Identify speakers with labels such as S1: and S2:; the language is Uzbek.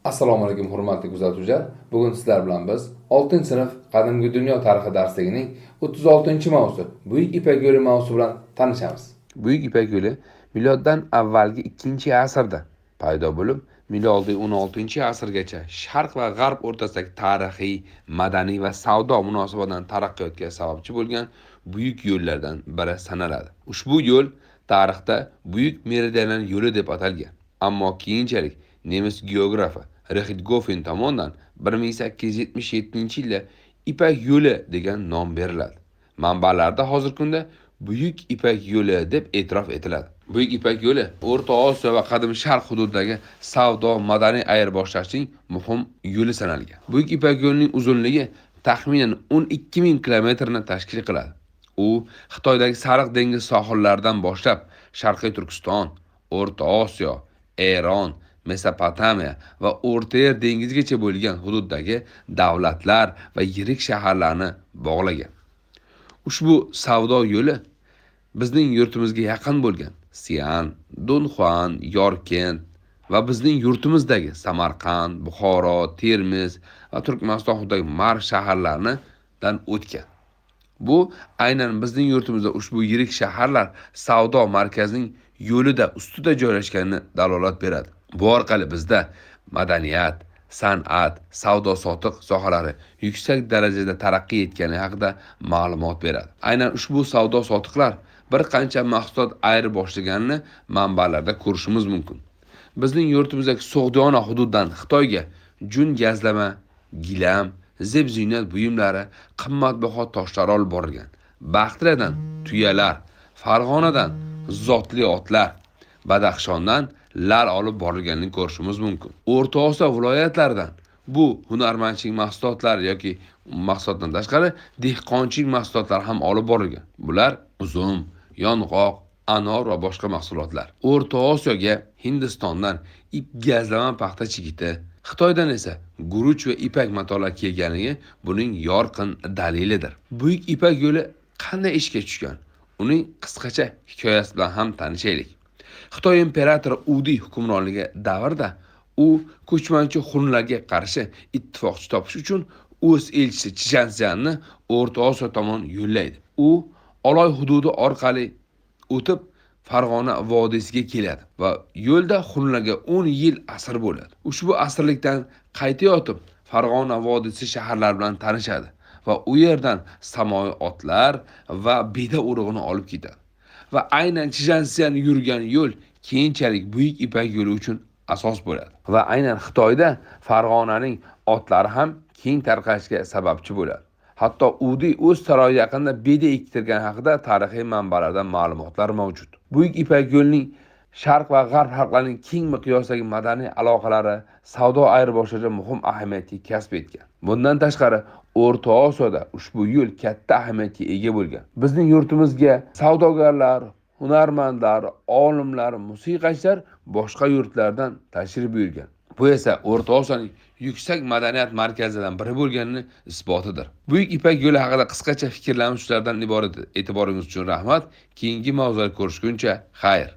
S1: Assalomu alaykum hurmatli kuzatuvchilar. Bugun sizlar bilan biz 6-sinf Qadimgi dunyo tarixi darsligining 36-mavzusi Buyuk Ipak yo'li mavzusi bilan tanishamiz. Buyuk Ipak yo'li miloddan avvalgi 2-asrda paydo bo'lib, milodiy 16-asrgacha Sharq va G'arb o'rtasidagi tarixiy, madaniy va savdo munosabatidan taraqqiyotga sababchi bo'lgan buyuk yo'llardan biri sanaladi. Ushbu yo'l tarixda Buyuk Meridian yo'li deb atalgan. Ammo keyinchalik nemis geografi Richthofen tomonidan 1877-yilda Ipak yo'li degan nom beriladi. Manbalarda hozirgi kunda Buyuk Ipak yo'li deb e'tirof etiladi. Buyuk Ipak yo'li O'rta Osiyo va Qadim Sharq hududidagi savdo, madaniy ayirboshlashning muhim yo'li sanalgan. Buyuk Ipak yo'lining uzunligi taxminan 12,000 kilometrni tashkil qiladi. U Xitoydagi Sariq dengiz sohillaridan boshlab Sharqiy Turkiston, O'rta Osiyo, Eron, Mesopotamiya va O'rta Yer dengizgacha bo'lgan hududdagi davlatlar va yirik shaharlarni bog'lagan. Ushbu savdo yo'li bizning yurtimizga yaqin bo'lgan Sian, Dunxuan, Yorkent va bizning yurtimizdagi Samarqand, Buxoro, Termiz va Turkmaniston hududidagi Mar shaharlaridan o'tgan. Bu aynan bizning yurtimizda ushbu yirik shaharlar savdo markazining yo'lida ustida joylashganini dalolat beradi. Bu orqali bizda madaniyat, san'at, savdo-sotiq sohalari yuksak darajada taraqqiy etgani haqida ma'lumot beradi. Aynan ushbu savdo-sotiqlar bir qancha mahsulot ayirboshlaganini manbalarda ko'rishimiz mumkin. Bizning yurtimizdagi So'g'diyona hududdan Xitoyga jun gazlama, gilam, zeb-ziynat buyumlari, qimmatbaho toshlar olib borilgan. Baxtiradan tuyalar, Farg'onadan zotli otlar, Badaxshondan lar olib borilganini ko'rishimiz mumkin. O'rta Osiyo viloyatlaridan bu hunarmandchilik mahsulotlari yoki mahsulotdan tashqari dehqonchilik mahsulotlari ham olib borilgan. Bular uzum, yong'oq, anor va boshqa mahsulotlar. O'rta Osiyoga Hindistondan ip gazlama paxta chigiti, Xitoydan esa guruch va ipak matolar kelganligi buning yorqin dalilidir. Buyuk Ipak yo'li qanday ishga tushgan? Uning qisqacha hikoyasi bilan ham tanishaylik. Xitoy imperatori Udiy hukmronligi davrida u ko'chmanchi xunlarga qarshi ittifoqchi topish uchun o'z elchisi Chjanzyanni O'rta Osiyo tomon yo'llaydi. U Oloy hududi orqali o'tib Farg'ona vodiysiga keladi va yo'lda xunlarga 10 yil asir bo'ladi. Ushbu asirlikdan qaytayotib Farg'ona vodiysi shaharlar bilan tanishadi va u yerdan samoy otlar va beda urug'ini olib ketadi. Va aynan Chjanzyan yurgan yo'l keyinchalik Buyuk Ipak yo'li uchun asos bo'ladi. Va aynan Xitoyda Farg'onaning otlari ham keng tarqalishiga sababchi bo'ladi. Hatto Udiy o'z saroyi yaqinida beda ektirgani haqida tarixiy manbalarda ma'lumotlar mavjud. Buyuk Ipak yo'lining Sharq va G'arb xalqlarining keng miqyosdagi madaniy aloqalari, savdo ayirboshlashida muhim ahamiyatga kasb etgan. Bundan tashqari, O'rta Osiyoda ushbu yo'l katta ahamiyatga ega bo'lgan. Bizning yurtimizga savdogarlar, hunarmandlar, olimlar, musiqachilar boshqa yurtlardan tashrif buyurgan. Bu esa O'rta Osiyoning yuksak madaniyat markazidan biri bo'lganini isbotidir. Buyuk Ipak yo'li haqida qisqacha fikrlarimiz shulardan iborat. E'tiboringiz uchun rahmat. Keyingi mavzular ko'rishguncha xayr.